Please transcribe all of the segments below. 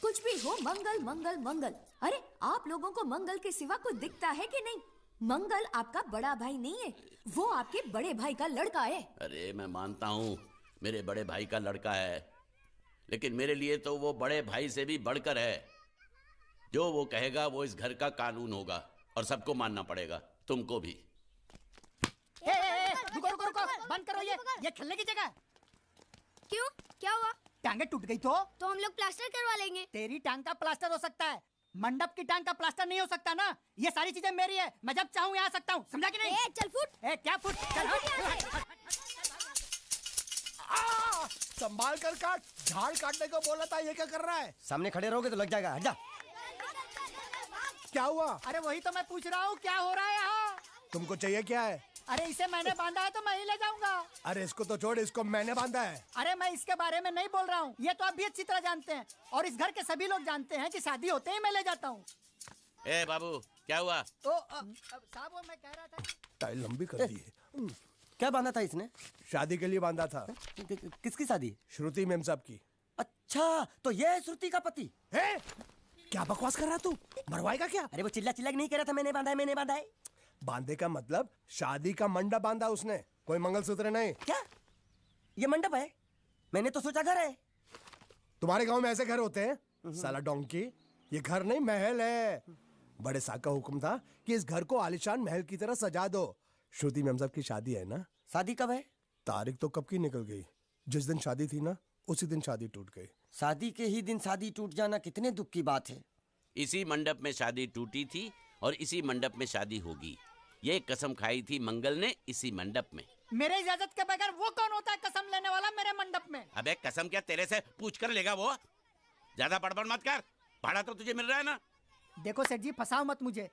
कुछ भी हो, मंगल मंगल मंगल। अरे आप लोगों को मंगल के सिवा कुछ दिखता है कि नहीं? मंगल आपका बड़ा भाई नहीं है, वो आपके बड़े भाई का लड़का है। अरे मैं मानता हूँ मेरे बड़े भाई का लड़का है, लेकिन मेरे लिए तो वो बड़े भाई से भी बढ़कर है। जो वो कहेगा वो इस घर का कानून होगा और सबको मानना पड़ेगा, तुमको भी। रुको रुको रुको, बंद करो ये खेलने की जगह। क्यों, क्या हुआ? टांगे टूट गई तो हम लोग प्लास्टर करवा लेंगे। तेरी टांग का प्लास्टर हो सकता है, मंडप की टांग का प्लास्टर नहीं हो सकता ना। ये सारी चीजें मेरी है, मैं जब चाहूँ यहाँ आ सकता हूँ, समझा कि नहीं? चल फुट। क्या फुट? चल संभाल कर काट, झाड़ काटने को बोला था, ये क्या कर रहा है? सामने खड़े रहोगे तो लग जाएगा, हट जा। क्या हुआ? अरे वही तो मैं पूछ रहा हूँ, क्या हो रहा है यहाँ? तुमको चाहिए क्या है? अरे इसे मैंने बांधा है तो मैं ही ले जाऊंगा। अरे इसको तो छोड़, इसको मैंने बांधा है। अरे मैं इसके बारे में नहीं बोल रहा हूँ, ये तो आप भी अच्छी तरह जानते हैं और इस घर के सभी लोग जानते हैं कि शादी होते ही मैं ले जाता हूँ। ए बाबू, क्या हुआ? साहब वो मैं कह रहा था। टाइल लंबी कर दी है। क्या बांधा था इसने? शादी के लिए बांधा था। किसकी शादी? श्रुति मेम साहब की। अच्छा, तो ये है श्रुति का पति? क्या बकवास कर रहा तू? मरवाएगा क्या? अरे वो चिल्ला चिल्ला नहीं कह रहा था मैंने बांधा है, मैंने बांधा है। बांधे का मतलब शादी का मंडप बांधा उसने, कोई मंगलसूत्र नहीं। क्या ये मंडप है? मैंने तो सोचा घर है। तुम्हारे गांव में ऐसे घर होते हैं साला डोंकी? ये घर नहीं, महल है। बड़े साहब का हुक्म था कि इस घर को आलीशान महल की तरह सजा दो। श्रुति मेम साहब की शादी है ना? शादी कब है? तारीख तो कब की निकल गई। जिस दिन शादी थी ना, उसी दिन शादी टूट गई। शादी के ही दिन शादी टूट जाना कितने दुख की बात है। इसी मंडप में शादी टूटी थी और इसी मंडप में शादी होगी। ये कसम खाई थी मंगल ने इसी मंडप में। मेरे इजाजत के बगैर वो कौन होता है कसम लेने वाला मेरे मंडप में? अबे कसम क्या तेरे से पूछ कर लेगा वो? ज्यादा बड़बड़ मत कर, भाड़ा तो तुझे मिल रहा है ना। देखो सेठ जी, फंसाओ मत मुझे।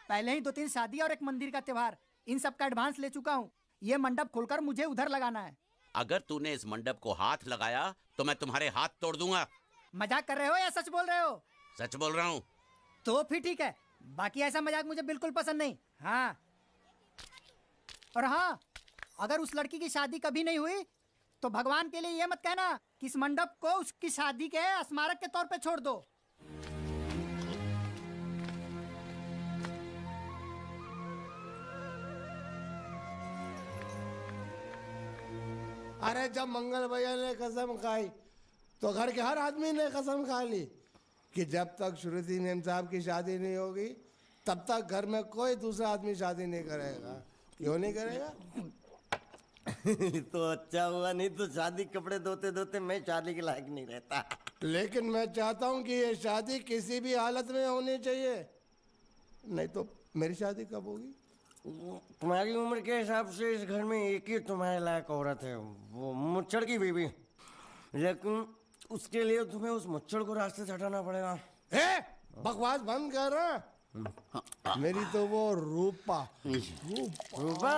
पहले ही 2-3 शादी और एक मंदिर का त्योहार, इन सब का एडवांस ले चुका हूँ। ये मंडप खोलकर मुझे उधर लगाना है। अगर तूने इस मंडप को हाथ लगाया तो मैं तुम्हारे हाथ तोड़ दूंगा। मजाक कर रहे हो या सच बोल रहे हो? सच बोल रहा हूँ। तो फिर ठीक है, बाकी ऐसा मजाक मुझे बिल्कुल पसंद नहीं। हाँ, और हाँ, अगर उस लड़की की शादी कभी नहीं हुई तो भगवान के लिए ये मत कहना कि इस मंडप को उसकी शादी के स्मारक के तौर पे छोड़ दो। अरे जब मंगल भैया ने कसम खाई तो घर के हर आदमी ने कसम खा ली कि जब तक श्रुति मेम साहब की शादी नहीं होगी तब तक घर में कोई दूसरा आदमी शादी नहीं करेगा। क्यों नहीं करेगा? तो अच्छा हुआ, नहीं तो शादी कपड़े धोते धोते मैं शादी के लायक नहीं रहता। लेकिन मैं चाहता हूँ कि ये शादी किसी भी हालत में होनी चाहिए, नहीं तो मेरी शादी कब होगी? तुम्हारी उम्र के हिसाब से इस घर में एक ही तुम्हारे लायक औरत है, वो मुच्छड़ की बीवी। लेकिन उसके लिए तुम्हें उस मुच्छड़ को रास्ते से हटाना पड़ेगा। बकवास बंद कर रहा। मेरी तो वो रूपा। रूपा?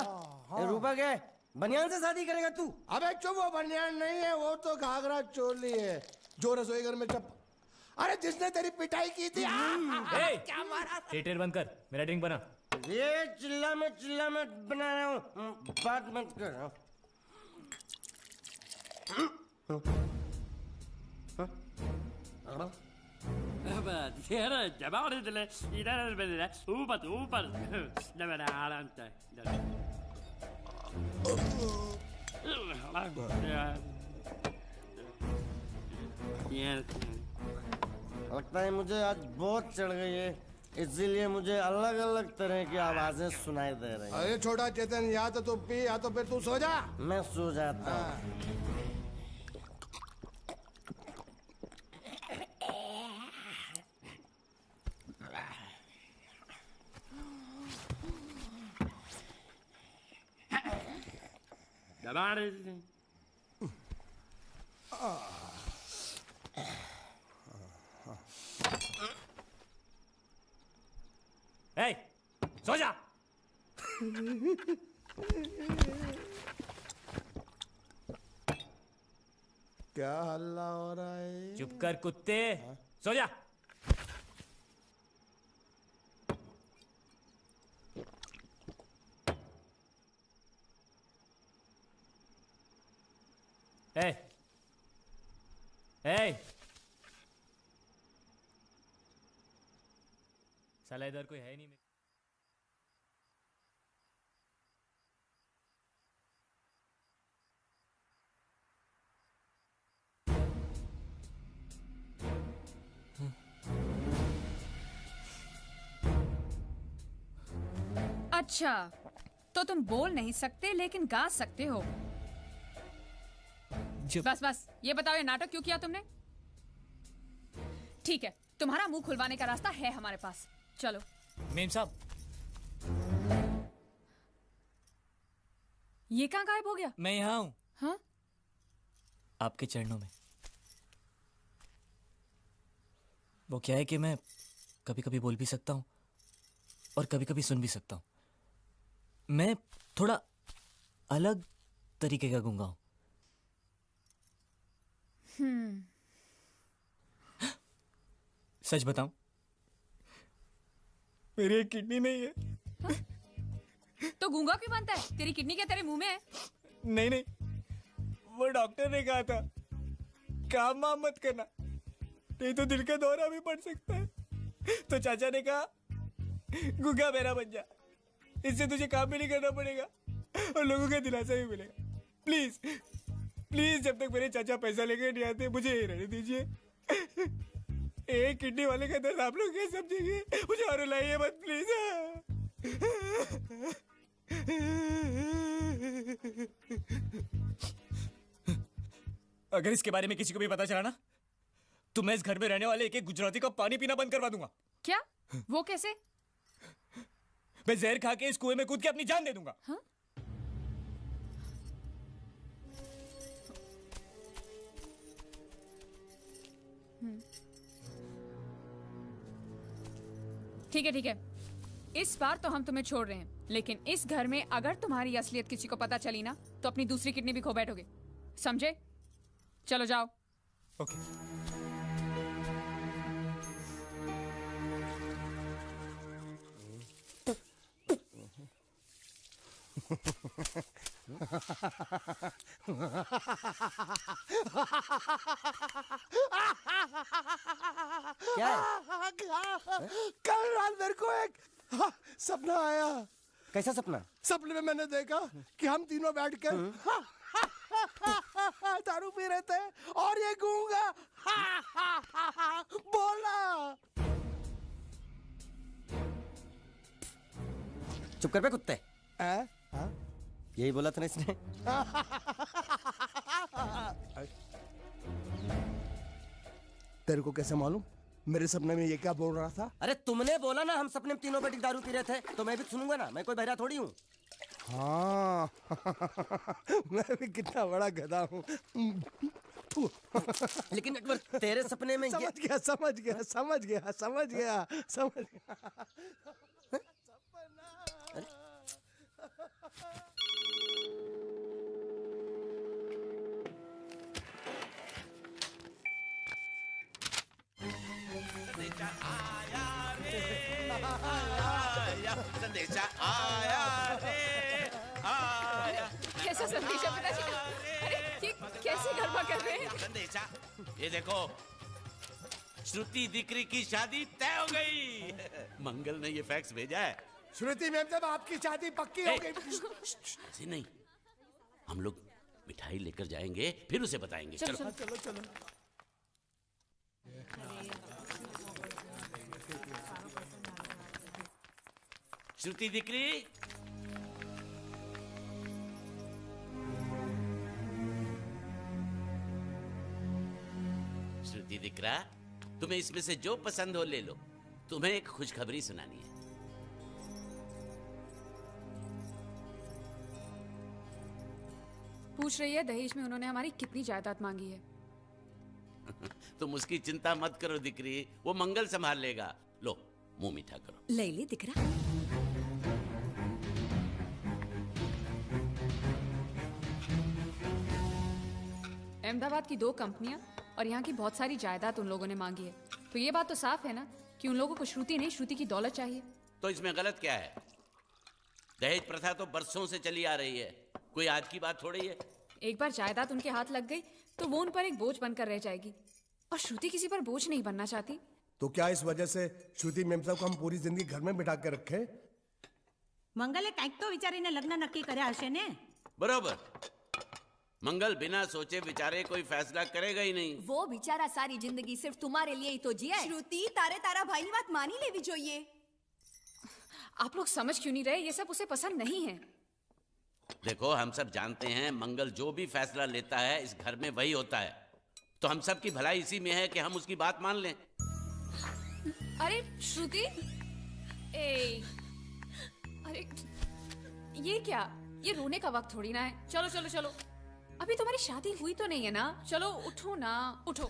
रूपा क्या है? बनियान से शादी करेगा तू? अबे चुप, वो बनियान नहीं है, वो तो घाघरा चोली है जो रसोई घर में अरे जिसने तेरी पिटाई की थी। क्या मारा? थिएटर बंद कर, मेरा ड्रिंक बना। ये चिल्ला में बना रहा हूँ, बात मत कर। लगता है मुझे आज बहुत चढ़ गई है, इसीलिए मुझे अलग अलग तरह की आवाजें सुनाई दे रही हैं। अरे छोटा चेतन, या तो तू पी या तो फिर तू सो जा। मैं सो जाता हूँ। सो जा। क्या हल्ला हो रहा है? चुप कर कुत्ते, सो जा। ए, ए, साला इधर कोई है नहीं। अच्छा, तो तुम बोल नहीं सकते लेकिन गा सकते हो। बस बस, ये बताओ ये नाटक क्यों किया तुमने? ठीक है, तुम्हारा मुंह खुलवाने का रास्ता है हमारे पास। चलो। मेम साहब, ये कहाँ गायब हो गया? मैं यहाँ हूँ। हाँ? आपके चरणों में। वो क्या है कि मैं कभी कभी बोल भी सकता हूँ और कभी कभी सुन भी सकता हूँ। मैं थोड़ा अलग तरीके का गूंगा हूँ। सच बताऊं, मेरी एक किडनी नहीं है। तो गूंगा क्यों बनता है? तेरी किडनी क्या तेरे मुंह में है? नहीं नहीं, वो डॉक्टर ने कहा था काम वाम मत करना, नहीं तो दिल का दौरा भी पड़ सकता है। तो चाचा ने कहा गूंगा मेरा बन जा, इससे तुझे काम भी नहीं करना पड़ेगा और लोगों का दिलासा भी मिलेगा। प्लीज प्लीज, जब तक मेरे चाचा पैसा लेके नहीं आते मुझे ये रहने दीजिए। एक किडनी वाले का दर्द आप लोग क्या समझेंगे? मुझे और रुलाइए मत प्लीज। अगर इसके बारे में किसी को भी पता चला ना, तो मैं इस घर में रहने वाले एक एक गुजराती का पानी पीना बंद करवा दूंगा। क्या? वो कैसे? मैं जहर खा के इस कुएं में कूद के अपनी जान दे दूंगा। हाँ? ठीक है ठीक है, इस बार तो हम तुम्हें छोड़ रहे हैं, लेकिन इस घर में अगर तुम्हारी असलियत किसी को पता चली ना, तो अपनी दूसरी किडनी भी खो बैठोगे, समझे? चलो जाओ। ओके। क्या है? कल रात मेरे को एक सपना आया। कैसा सपना? सपने में मैंने देखा कि हम तीनों बैठकर दारू पी रहे थे और ये गूंगा बोला। चुप कर बे कुत्ते। यही बोला था ना इसने? तेरे को कैसे मालूम मेरे सपने में ये क्या बोल रहा था? अरे तुमने बोला ना हम सपने में तीनों बैठ के दारू पी रहे थे, तो मैं भी सुनूंगा ना, मैं कोई बहरा थोड़ी हूँ। हाँ मैं भी कितना बड़ा गधा हूँ। लेकिन नटवर, तेरे सपने में समझ गया समझ गया समझ गया समझ गया समझ गया। संदेशा आया रे आया। कैसा संदेशा पिताजी? अरे ये कैसे गरबा कर रहे हैं? संदेशा, ये देखो, श्रुति दिकरी की शादी तय हो गई। मंगल ने ये फैक्स भेजा है। श्रुति मैम, जब आपकी शादी पक्की हो गई। ऐसे नहीं, हम लोग मिठाई लेकर जाएंगे, फिर उसे बताएंगे। चलो चलो चलो। श्रुति दिकरी, श्रुति दिकरा, तुम्हें इसमें से जो पसंद हो ले लो। तुम्हें एक खुशखबरी सुनानी है। पूछ रही है दहेज में उन्होंने हमारी कितनी जायदाद मांगी है। तुम उसकी चिंता मत करो दिकरी, वो मंगल संभाल लेगा। लो मुंह मीठा करो। ले ले दिख रहा। अहमदाबाद की 2 कंपनियां और यहाँ की बहुत सारी जायदाद उन लोगों ने मांगी है। तो ये बात तो साफ है ना कि उन लोगों को श्रुति नहीं, श्रुति की दौलत चाहिए। तो इसमें गलत क्या है? दहेज प्रथा तो बरसों से चली आ रही है, कोई आज की बात थोड़ी है। एक बार जायदाद उनके हाथ लग गई तो वो उन पर एक बोझ बनकर रह जाएगी, और श्रुति किसी पर बोझ नहीं बनना चाहती। तो क्या इस वजह से श्रुति मेम साहब को हम पूरी जिंदगी घर में बिठा के रखे? મંગલે કંઈક તો વિચારીને લગ્ન નક્કી કર્યા હશે ને? बराबर। मंगल बिना सोचे विचारे कोई फैसला करेगा ही नहीं। वो बेचारा सारी जिंदगी सिर्फ तुम्हारे लिए ही तो जिया है। श्रुति तारे तारा भाईनी વાત માની લેવી જોઈએ। आप लोग समझ क्यों नहीं रहे? ये सब उसे पसंद नहीं है। देखो, हम सब जानते हैं मंगल जो भी फैसला लेता है इस घर में वही होता है, तो हम सब की भलाई इसी में है कि हम उसकी बात मान लें। अरे श्रुति, अरे ये क्या? ये रोने का वक्त थोड़ी ना है। चलो चलो चलो, अभी तुम्हारी शादी हुई तो नहीं है ना? चलो उठो ना, उठो।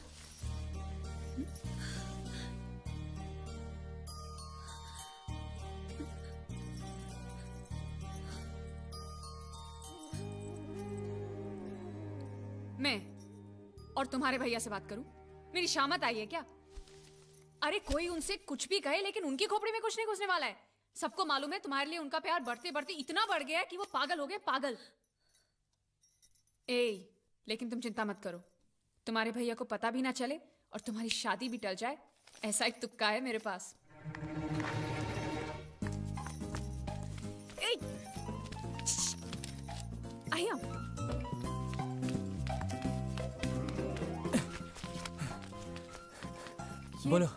मैं और तुम्हारे भैया से बात करूं? मेरी शामत आई है क्या? अरे कोई उनसे कुछ भी कहे, लेकिन उनकी खोपड़ी में कुछ नहीं घुसने वाला है। सबको मालूम है तुम्हारे लिए उनका प्यार बढ़ते बढ़ते इतना बढ़ गया है कि वो पागल हो गए, पागल। लेकिन तुम चिंता मत करो, तुम्हारे भैया को पता भी ना चले और तुम्हारी शादी भी टल जाए, ऐसा एक तुक्का है मेरे पास। आइया, बोलो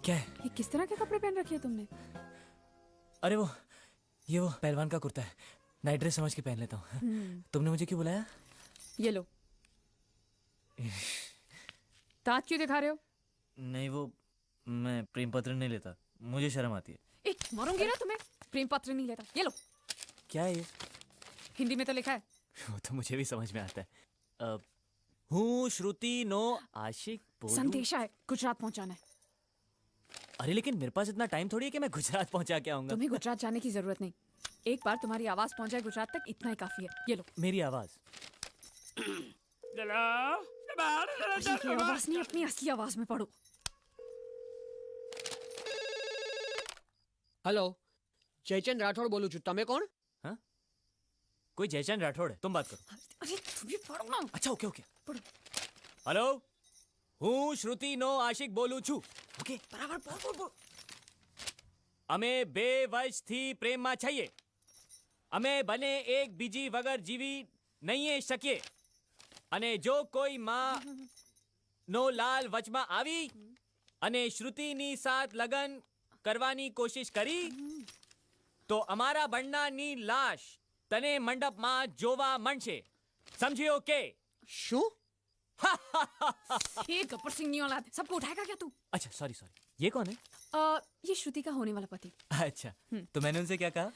क्या है? ये किस तरह के कपड़े पहन रखे हैं तुमने? अरे ये वो पहलवान का कुर्ता है, नाइट ड्रेस समझ के पहन लेता हूँ। तुमने मुझे क्यों बुलाया? ये लो। दांत क्यों दिखा रहे हो? नहीं, वो मैं प्रेम पत्र नहीं लेता, मुझे शर्म आती है। मारूंगी ना तुम्हें। प्रेम पत्र नहीं लेता, ये लो। क्या है ये? हिंदी में तो लिखा है। वो तो मुझे भी समझ में आता है। हूँ श्रुति नो आशिक बोलूं। संदेशा है, गुजरात पहुंचाना है। अरे लेकिन मेरे पास इतना टाइम थोड़ी है कि मैं गुजरात पहुंचा के आऊंगा। तुम्हें गुजरात जाने की जरूरत नहीं, एक बार तुम्हारी आवाज पहुंच जाए गुजरात तक, इतना ही काफी है। ये लो। मेरी आवाज? ये आवाज नहीं, अपनी असली आवाज में पढ़ो। हेलो, जयचंद राठौड़ बोलू छू, तमे कौन? हाँ, कोई जयचंद राठौड़ है, तुम बात करो। अरे तुम भी पढ़ो ना। अच्छा ओके ओके पढ़ो। हेलो, हूँ श्रुति नो आशिक बोलू छू। ओके बराबर बोल बोल बोल। અમે બે વર્ષથી પ્રેમમાં છીએ, અમે બને એક બીજી વગર જીવી નહીં શકીએ, અને જો કોઈ માં નો લાલ વચમાં આવી અને શ્રુતિની સાથ લગન કરવાની કોશિશ કરી તો અમારા બંનેની લાશ તને મંડપમાં જોવા મળશે, સમજ્યો કે? શું? ये गब्बर सिंह नहीं औलाद, सबको उठाएगा क्या तू? अच्छा सॉरी, ये कौन है? ये श्रुति का होने वाला पति। अच्छा, तो मैंने उनसे क्या कहा?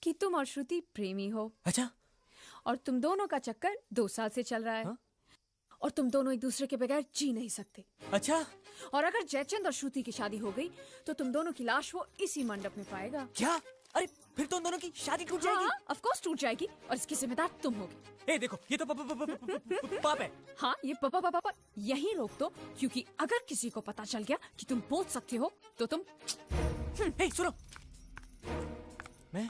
कि तुम और श्रुति प्रेमी हो। अच्छा, और तुम दोनों का चक्कर 2 साल से चल रहा है। और तुम दोनों एक दूसरे के बगैर जी नहीं सकते। अच्छा, और अगर जयचंद और श्रुति की शादी हो गई तो तुम दोनों की लाश वो इसी मंडप में पाएगा। क्या? अरे फिर तो उन दोनों की शादी टूट जाएगी। हाँ, ऑफ कोर्स टूट जाएगी, और इसकी जिम्मेदार तुम होगे। देखो, ये तो पाप है। हाँ, ये पापा यहीं रोक दो, क्योंकि अगर किसी को पता चल गया कि तुम बोल सकते हो तो तुम। सुनो, मैं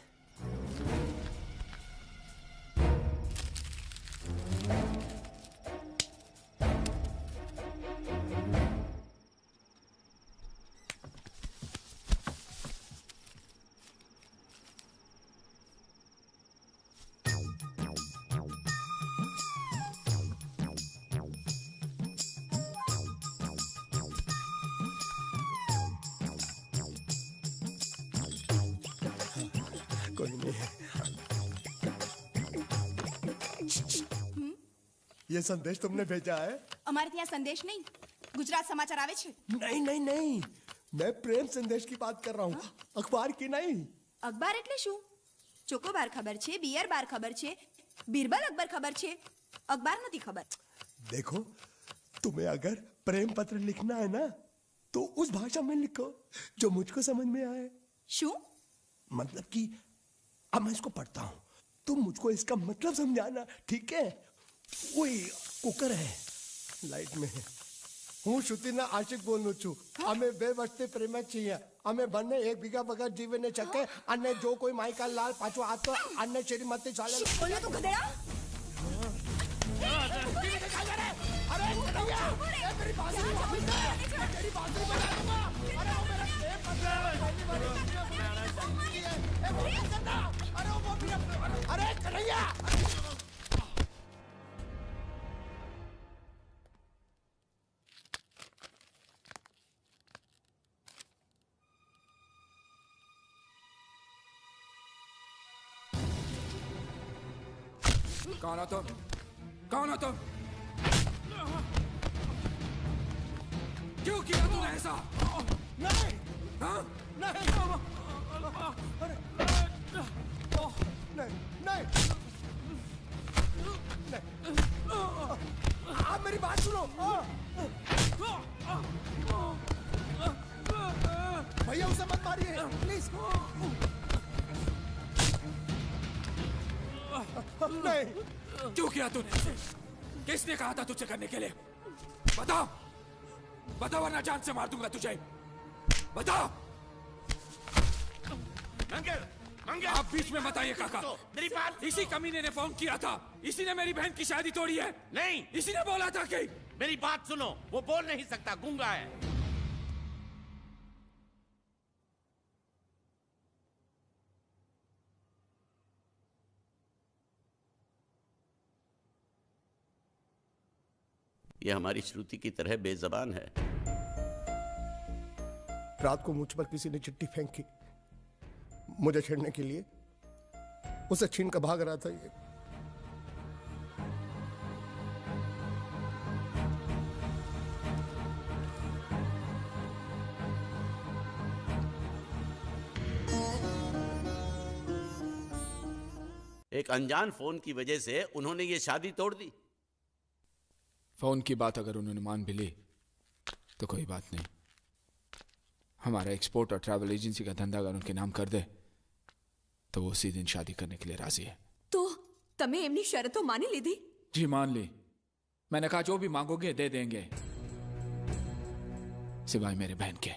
कोई नहीं है। ये संदेश तुमने भेजा है? અમારે ત્યાં સંદેશ નહીં, ગુજરાત સમાચાર આવે છે। नहीं नहीं नहीं, मैं प्रेम संदेश की बात कर रहा हूँ, अखबार की नहीं। અખબાર એટલે શું? ચોકોબાર ખબર છે, બિયર બાર ખબર છે, બીરબલ અકબર ખબર છે, અખબાર નથી ખબર। देखो, तुम्हें अगर प्रेम पत्र लिखना है ना तो उस भाषा में लिखो जो मुझको समझ में आए। શું? मतलब कि अब मैं इसको पढ़ता हूँ, तुम मुझको इसका मतलब समझाना, ठीक है? वही कुकर है, લાઈટ મે હું શ્રુતિના આશિક બોલું છું. અમે બે વર્ષથી પ્રેમ જ છીએ. અમે બંને એકબીજા વગર જીવીને શકે અને જો કોઈ માઈકા લાલ પાછો આ તો આને શ્રીમતી ચાલે. બોલ્યો તું ગધેડા. अरे कन्हैया, ये मेरी बांसुरी वापस दे. तेरी बांसुरी बजा दूंगा. अरे वो मेरा टेप बजा है. ए वापस करना. अरे वो अरे कन्हैया. कौन हो तुम? कौन हो तुम? क्यों किया तूने ऐसा? नहीं. हाँ? नहीं. अरे नहीं नहीं नहीं. आप मेरी बात सुनो. भैया उसे मत मारिए प्लीज. नहीं. क्यों किया तूने ऐसे? किसने कहा था तुझे करने के लिए? बता. बता वरना जान से मार दूंगा तुझे. बता. मंगल, मंगल, आप बीच में बताइए काका. मेरी बात. इसी कमीने ने फोन किया था. इसी ने मेरी बहन की शादी तोड़ी है. नहीं, इसी ने बोला था कि मेरी बात सुनो. वो बोल नहीं सकता, गूंगा है. ये हमारी श्रुति की तरह बेजबान है. रात को मुझ पर किसी ने चिट्ठी फेंकी मुझे छेड़ने के लिए. उसे छीन कर भाग रहा था ये. एक अनजान फोन की वजह से उन्होंने ये शादी तोड़ दी. फोन की बात अगर उन्होंने मान भी ली तो कोई बात नहीं. हमारा एक्सपोर्ट और ट्रैवल एजेंसी का धंधा अगर उनके नाम कर दे तो वो उसी दिन शादी करने के लिए राजी है. तो तमे एमनी शर्तो मानी लीधी? जी मान ली. मैंने कहा जो भी मांगोगे दे देंगे सिवाय मेरे बहन के.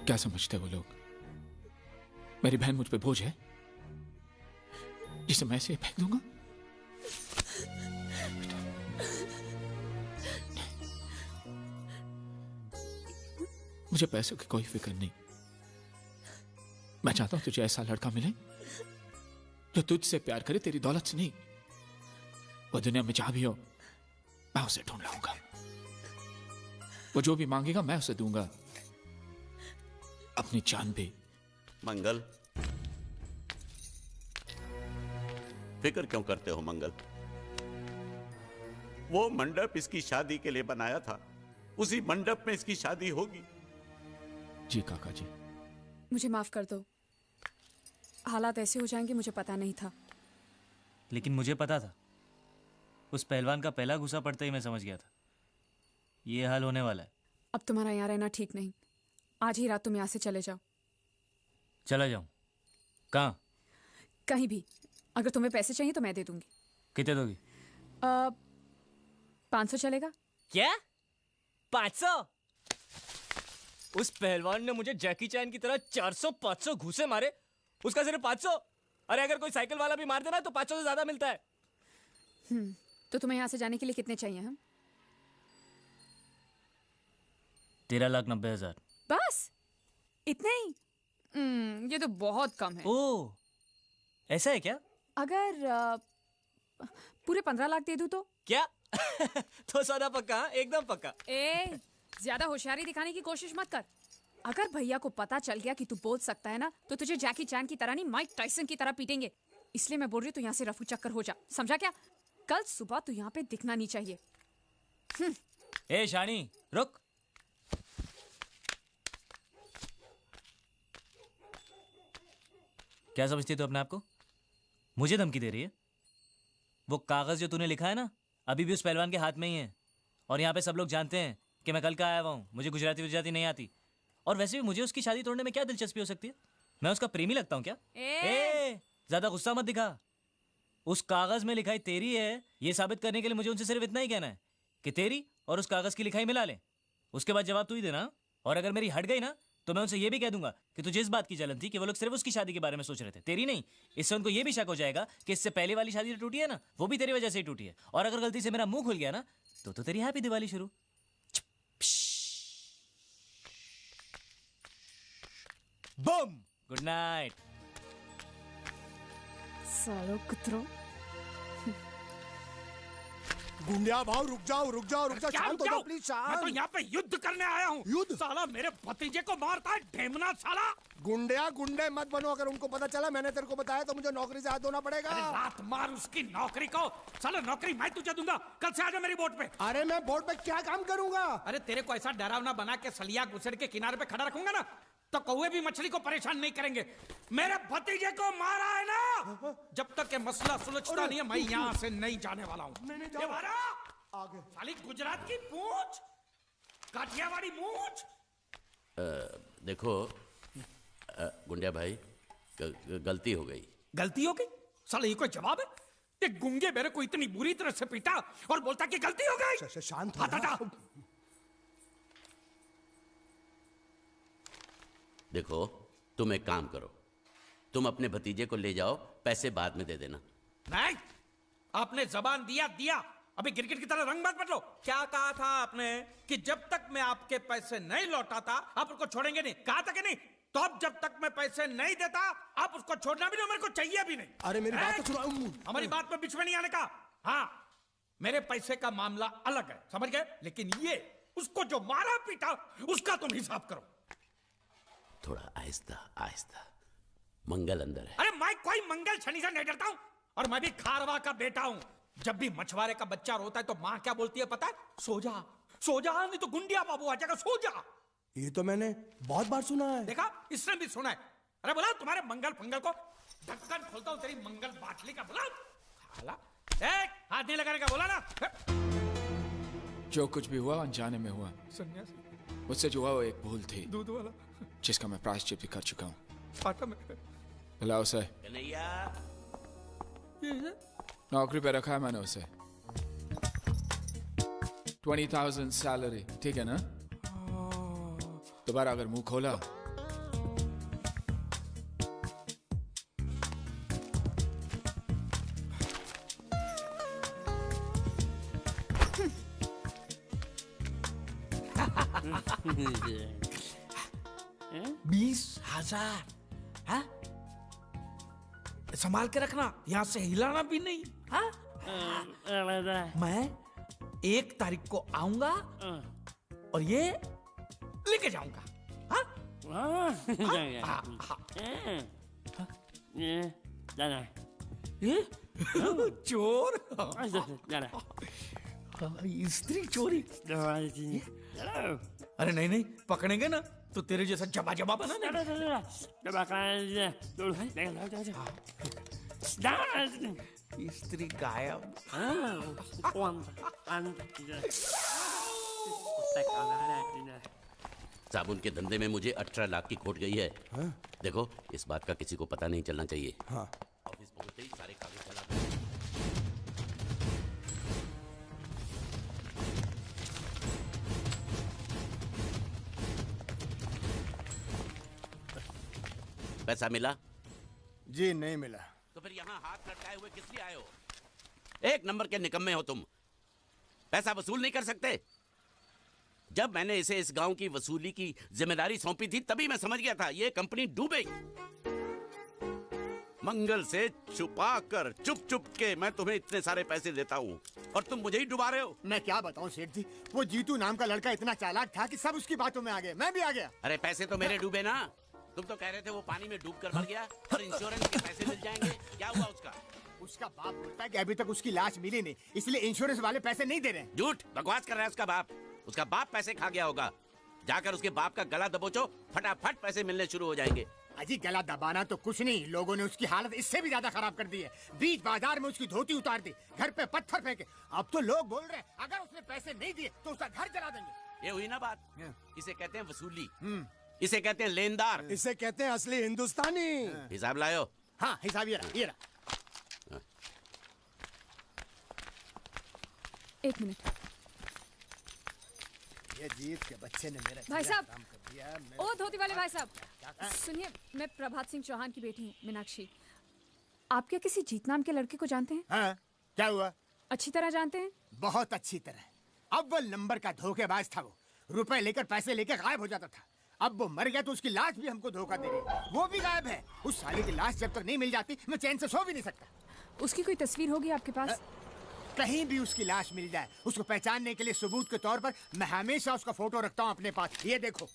क्या समझते वो लोग? मेरी बहन मुझ पे बोझ है जिसे मैं ऐसे फेंक दूंगा? मुझे पैसों की कोई फिक्र नहीं. मैं चाहता हूं तुझे ऐसा लड़का मिले जो तुझसे प्यार करे, तेरी दौलत से नहीं. वो दुनिया में जहां भी हो मैं उसे ढूंढ लाऊंगा. वो जो भी मांगेगा मैं उसे दूंगा, अपनी जान भी. मंगल, फिक्र क्यों करते हो मंगल? वो मंडप इसकी शादी के लिए बनाया था. उसी मंडप में इसकी शादी होगी. जी काका जी. मुझे माफ कर दो. हालात ऐसे हो जाएंगे मुझे पता नहीं था. लेकिन मुझे पता था. उस पहलवान का पहला घुसा पड़ते ही मैं समझ गया था ये हाल होने वाला है. अब तुम्हारा यहाँ रहना ठीक नहीं. आज ही रात तुम यहाँ से चले जाओ. चला जाऊं? कहाँ? कहीं भी. अगर तुम्हें पैसे चाहिए तो मैं दे दूंगी. कितने दोगी? 500 चलेगा? क्या? 500? उस पहलवान ने मुझे जैकी चैन की तरह 400-500 घूसे मारे, उसका सिर्फ 500? अरे अगर कोई साइकिल वाला भी मार देना तो 500 से ज्यादा मिलता है. तो तुम्हें यहाँ से जाने के लिए कितने चाहिए? हम 13,90,000. बस इतने ही? ये तो बहुत कम है. ओह, ऐसा है क्या? अगर पूरे 15 लाख दे दूं तो? क्या? तो सौदा पक्का? एकदम पक्का. ए, ज्यादा होशियारी दिखाने की कोशिश मत कर. अगर भैया को पता चल गया कि तू बोल सकता है ना, तो तुझे जैकी चैन की तरह नहीं माइक टाइसन की तरह पीटेंगे. इसलिए मैं बोल रही हूँ तू यहाँ से रफू चक्कर हो जा. समझा क्या? कल सुबह तू यहाँ पे दिखना नहीं चाहिए. ए शानी, रुक. क्या समझती है तू अपने आप को? मुझे धमकी दे रही है? वो कागज जो तूने लिखा है ना, अभी भी उस पहलवान के हाथ में ही है. और यहाँ पे सब लोग जानते हैं कि मैं कल का आया हुआ हूँ. मुझे गुजराती नहीं आती. और वैसे भी मुझे उसकी शादी तोड़ने में क्या दिलचस्पी हो सकती है? मैं उसका प्रेमी लगता हूँ क्या? ए! ज्यादा गुस्सा मत दिखा. उस कागज में लिखाई तेरी है, ये साबित करने के लिए मुझे उनसे सिर्फ इतना ही कहना है कि तेरी और उस कागज की लिखाई मिला ले। उसके बाद जवाब तू ही देना। और अगर मेरी हट गई ना तो मैं उनसे ये भी कह दूंगा कि तुझे इस बात की जलन थी कि वो लोग सिर्फ उसकी शादी के बारे में सोच रहे थे, तेरी नहीं। इससे उनको ये भी शक हो जाएगा कि इससे पहले वाली शादी जो टूटी है ना, वो भी तेरी वजह से ही टूटी है। और अगर गलती से मेरा मुंह खुल गया ना तो तेरी हैप्पी दिवाली शुरू। बम। Good night. सालो कुत्रो। गुंडिया भाव रुक जाओ रुक जाओ रुक जाओ, शांत हो जाओ प्लीज, मैं तो शांत। यहाँ पे युद्ध करने आया हूँ। युद्ध? साला मेरे भतीजे को मारता है ढेमना साला। गुंडिया गुंडे मत बनो, अगर उनको पता चला मैंने तेरे को बताया तो मुझे नौकरी से हाथ धोना पड़ेगा। अरे लात मार उसकी नौकरी को। साला नौकरी मैं तुझे दूंगा, कल से आजा मेरी बोट पे। अरे मैं बोट पे क्या काम करूंगा? अरे तेरे को ऐसा डरावना बना के सलिया गुसड़ के किनारे पे खड़ा रखूंगा ना तो कौवे भी मछली को परेशान नहीं करेंगे। मेरे भतीजे को मारा है ना, जब तक ये मसला सुलझता नहीं है मैं यहाँ से नहीं जाने वाला हूँ। मैंने ये मारा आगे साली गुजरात की पूंछ, काठियावाड़ी मूंछ। देखो गुंडिया भाई, गलती हो गई। गलती हो गई? साले ये कोई जवाब है? ये गुंगे मेरे को इतनी बुरी तरह से पीटा और बोलता कि गलती हो गई। शांत हो हटा। देखो तुम एक काम करो, तुम अपने भतीजे को ले जाओ, पैसे बाद में दे देना। नहीं, आपने जबान दिया। अभी गिरगिट की तरह रंग मत बदलो। क्या कहा था आपने कि जब तक मैं आपके पैसे नहीं लौटाता आप उसको छोड़ेंगे नहीं? कहा था कि नहीं? तो अब जब तक मैं पैसे नहीं देता आप उसको छोड़ना भी नहीं, मेरे को चाहिए भी नहीं। अरे मेरी बात तो सुनो। हमारी बात में बीच में नहीं आने का। हाँ, मेरे पैसे का मामला अलग है, समझ गए? लेकिन ये उसको जो मारा पीटा उसका तुम हिसाब करो। थोड़ा आहिस्ता आहिस्ता, मंगल अंदर है। अरे मैं कोई मंगल शनि से नहीं डरता हूं, और मैं भी खारवा का बेटा हूं। जब भी मछुआरे का बच्चा रोता है तो माँ क्या बोलती है पता है? सो जा, सो जा, नहीं तो गुंडिया बाबू आ जाएगा, सो जा। ये तो मैंने बहुत बार सुना है। देखा, इसने भी सुना है। अरे बोला तुम्हारे मंगल फंगल को ढक्कन खोलता हूं तेरी मंगल बाटली का। बोला हाथ नहीं लगाने का, बोला ना। जो कुछ भी हुआ अनजाने में हुआ। सन्यासी मुझसे जो हुआ वो एक भूल थी, दूध वाला, जिसका मैं प्रायश्चित भी कर चुका हूँ। फाटा में बुलाओ उसे। नौकरी पे रखा है मैंने उसे। 20,000 सैलरी, ठीक है ना? दोबारा अगर मुंह खोला $20,000 संभाल के रखना, यहाँ से हिलाना भी नहीं। हाँ? मैं 1 तारीख को आऊंगा और ये लेके जाऊंगा। हाँ? चोर, स्त्री चोरी। अरे नहीं नहीं, पकड़ेंगे ना तो तेरे जैसा जबा जबा बना स्त्री गायब। साबुन के धंधे में मुझे 18 लाख की खोट गई है। हाँ? देखो इस बात का किसी को पता नहीं चलना चाहिए। हाँ। ऑफिस पहुंचते ही सारे कागज चला दो। पैसा मिला? जी नहीं मिला। तो फिर यहाँ हाथ लटकाए हुए किस लिए आए हो? एक नंबर के निकम्मे हो तुम। पैसा वसूल नहीं कर सकते? जब मैंने इसे इस गांव की वसूली की जिम्मेदारी सौंपी थी तभी मैं समझ गया था ये कंपनी डूबेगी। मंगल से छुपा कर चुप चुप के मैं तुम्हें इतने सारे पैसे देता हूँ और तुम मुझे ही डुबा रहे हो। मैं क्या बताऊँ सेठ जी, वो जीतू नाम का लड़का इतना चालाक था कि सब उसकी बातों में आ गए, मैं भी आ गया। अरे पैसे तो मेरे डूबे ना। तुम तो कह रहे थे वो पानी में डूब कर मर गया और इंश्योरेंस के पैसे मिल जाएंगे। क्या हुआ उसका? उसका बाप बोलता है कि अभी तक उसकी लाश मिली नहीं, इसलिए इंश्योरेंस वाले पैसे नहीं दे रहे। झूठ बकवास कर रहा है उसका बाप। उसका बाप पैसे खा गया होगा। जाकर उसके बाप का गला दबोचो, फटाफट पैसे मिलने शुरू हो जाएंगे। अजी गला दबाना तो कुछ नहीं, लोगों ने उसकी हालत इससे भी ज्यादा खराब कर दी है। बीच बाजार में उसकी धोती उतार दी, घर पे पत्थर फेंके। अब तो लोग बोल रहे हैं अगर उसने पैसे नहीं दिए तो उसका घर जला देंगे। ये हुई ना बात। इसे कहते हैं वसूली, इसे कहते हैं लेनदार, इसे कहते हैं असली हिंदुस्तानी। हिसाब लायो। हाँ हिसाब ये रहा। एक मिनट। ये जीत के बच्चे ने मेरा भाई जीना साहब, हराम कर दिया। ओ धोती वाले भाई साहब, क्या कहा? सुनिए, मैं प्रभात सिंह चौहान की बेटी हूँ, मीनाक्षी। आप क्या किसी जीत नाम के लड़के को जानते हैं? हाँ, क्या हुआ? अच्छी तरह जानते हैं? बहुत अच्छी तरह। अव्वल नंबर का धोखेबाज था वो। रुपए लेकर पैसे लेकर गायब हो जाता था। अब वो मर गया तो उसकी लाश भी हमको धोखा दे रही है। वो भी गायब है। उस साले की लाश जब तक नहीं मिल जाती मैं चैन से सो भी नहीं सकता। उसकी कोई तस्वीर होगी आपके पास? कहीं भी उसकी लाश मिल जाए, उसको पहचानने के लिए सबूत के तौर पर मैं हमेशा उसका फोटो रखता हूँ अपने पास। ये देखो।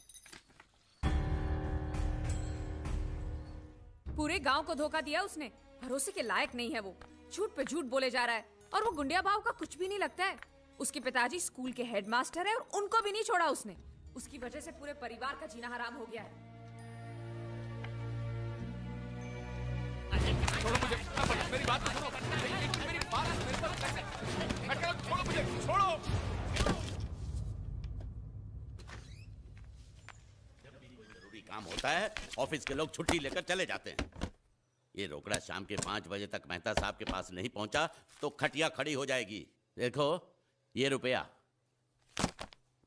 पूरे गांव को धोखा दिया उसने। भरोसे के लायक नहीं है वो। झूठ पे झूठ बोले जा रहा है और वो गुंडिया भाव का कुछ भी नहीं लगता है। उसके पिताजी स्कूल के हेडमास्टर है और उनको भी नहीं छोड़ा उसने। उसकी वजह से पूरे परिवार का जीना हराम हो गया है। छोड़ो मुझे, मेरी बात सुनो, मेरी बात मेरे पर कैसे अटका, छोड़ो मुझे, छोड़ो। जब भी कोई जरूरी काम होता है ऑफिस के लोग छुट्टी लेकर चले जाते हैं। ये रोकड़ा शाम के 5 बजे तक मेहता साहब के पास नहीं पहुंचा तो खटिया खड़ी हो जाएगी। देखो ये रुपया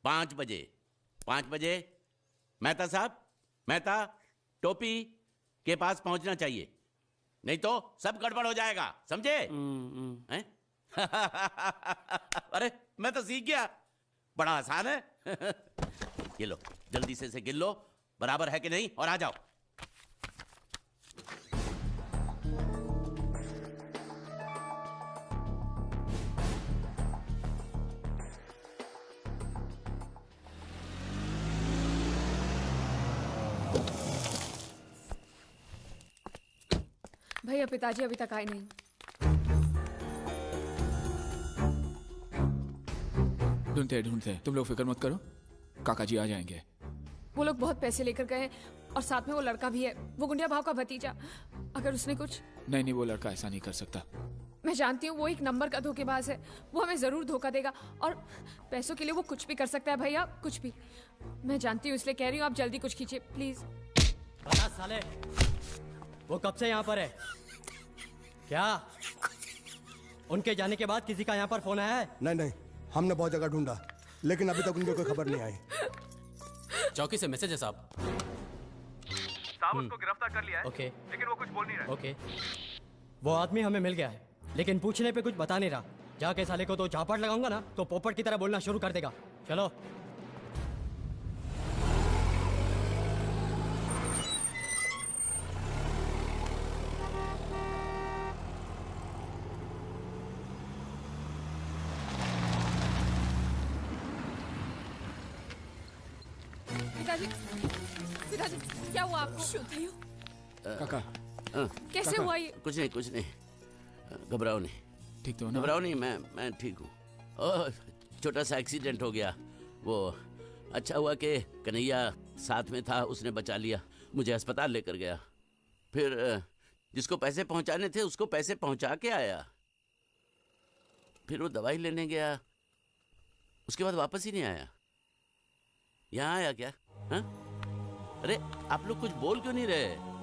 5 बजे मेहता साहब, मेहता टोपी के पास पहुंचना चाहिए, नहीं तो सब गड़बड़ हो जाएगा, समझे? हैं? अरे मैं तो सीख गया, बड़ा आसान है। ये लो, जल्दी से इसे गिन लो, बराबर है कि नहीं, और आ जाओ। भैया पिताजी अभी तक आए नहीं। ढूंढते तुम लोग फिक्र मत करो, काका जी आ जाएंगे। वो लोग बहुत पैसे लेकर गए और साथ में वो लड़का भी है, वो गुंडिया भाव का भतीजा। अगर उसने कुछ... नहीं, वो लड़का ऐसा नहीं कर सकता। मैं जानती हूँ वो एक नंबर का धोखेबाज है। वो हमें जरूर धोखा देगा और पैसों के लिए वो कुछ भी कर सकता है भैया, कुछ भी। मैं जानती हूँ, इसलिए कह रही हूँ आप जल्दी कुछ कीजिए प्लीज। बता साले, वो कब से यहाँ पर है? क्या उनके जाने के बाद किसी का यहाँ पर फोन आया है? नहीं, हमने बहुत जगह ढूंढा लेकिन अभी तक उनकी कोई खबर नहीं आई। चौकी से मैसेज है साहब। उसको गिरफ्तार कर लिया है। ओके, लेकिन वो कुछ बोल नहीं रहा। ओके, वो आदमी हमें मिल गया है लेकिन पूछने पे कुछ बता नहीं रहा। जाके साले को तो झापड़ लगाऊंगा ना तो पोपट की तरह बोलना शुरू कर देगा। चलो। पिताजी क्या हुआ आपको? काका कैसे हुआ ये? कुछ नहीं, घबराओ नहीं। ठीक तो ना? घबराओ नहीं, मैं ठीक हूँ। छोटा सा एक्सीडेंट हो गया। वो अच्छा हुआ कि कन्हैया साथ में था, उसने बचा लिया, मुझे अस्पताल लेकर गया। फिर जिसको पैसे पहुंचाने थे उसको पैसे पहुंचा के आया। फिर वो दवाई लेने गया, उसके बाद वापस ही नहीं आया। यहाँ आया क्या? हाँ? अरे आप लोग कुछ बोल क्यों नहीं रहे?